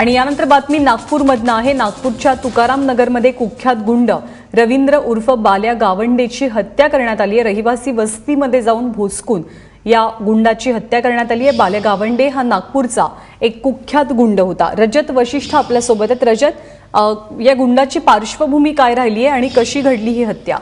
आणि यानंतर बातमी नागपूरमधनं आहे। नागपूरच्या तुकाराम नगरमध्ये कुख्यात गुंड रवींद्र उर्फ बाल्या गावंडेची हत्या करण्यात आली आहे। रहिवासी वस्तीमध्ये जाऊन भोसकून या गुंडाची हत्या करण्यात आली आहे। बाल्या गावंडे हा नागपूरचा एक कुख्यात गुंड होता। रजत वशिष्ठ आपल्या सोबत आहेत। रजत, या गुंडाची पार्श्वभूमी काय राहिली आहे आणि कशी घडली ही हत्या?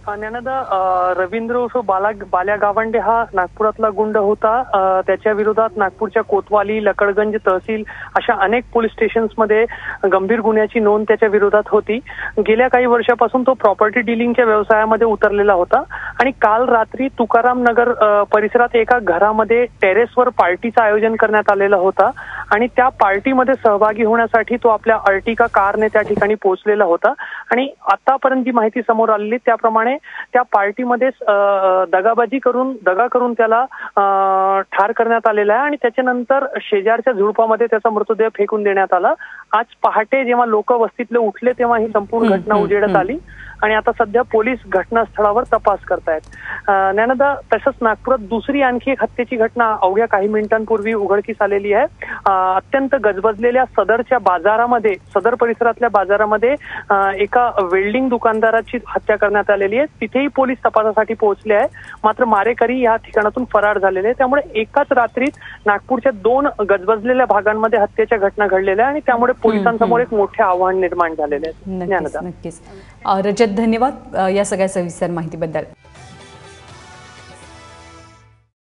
ज्ञानदा, रवींद्र उर्फ बाल्या गावंडे हा नागपुरातला गुंड होता। त्याच्या विरोधात नागपूरच्या कोतवाली, लकडगंज तहसील अशा अनेक पोलीस स्टेशन्समध्ये गंभीर गुन्ह्याची नोंद त्याच्या विरोधात होती। गेल्या काही वर्षापासून तो प्रॉपर्टी डीलिंगच्या व्यवसायामध्ये उतरलेला होता आणि काल रात्री तुकाराम नगर परिसरात एका घरामध्ये टेरेसवर पार्टीचं आयोजन करण्यात आलेलं होता आणि त्या पार्टीमध्ये सहभागी होण्यासाठी तो आपल्या अर्टिका कारने त्या ठिकाणी पोहोचलेला होता। आणि आतापर्यंत जी माहिती समोर आलेली त्याप्रमाणे त्या पार्टीमध्ये दगा करून त्याला ठार करण्यात आलेला आहे आणि त्याच्यानंतर शेजारच्या झुडपामध्ये त्याचा मृतदेह फेकून देण्यात आला। आज पहाटे जेव्हा लोक वस्तीतले उठले तेव्हा ही संपूर्ण घटना उजेडात आली आणि आता सध्या पोलीस घटनास्थळावर तपास करतायत। ज्ञानदा, तसंच नागपुरात दुसरी आणखी एक हत्येची घटना अवघ्या काही मिनिटांपूर्वी उघडकीस आलेली आहे। अत्यंत गजबजलेल्या सदर परिसरातल्या बाजारामध्ये एका वेल्डिंग दुकानदाराची हत्या करण्यात आलेली आहे। तिथेही पोलीस तपासासाठी पोहोचले आहे, मात्र मारेकरी या ठिकाणातून फरार झालेले आहे। त्यामुळे एकाच रात्रीत नागपूरच्या 2 गजबजलेल्या भागांमध्ये हत्येच्या घटना घडलेल्या आहे आणि त्यामुळे पोलिसांसमोर एक मोठे आव्हान निर्माण झालेले आहे। नक्कीच। रजत, धन्यवाद या सगळ्या सविस्तर माहितीबद्दल।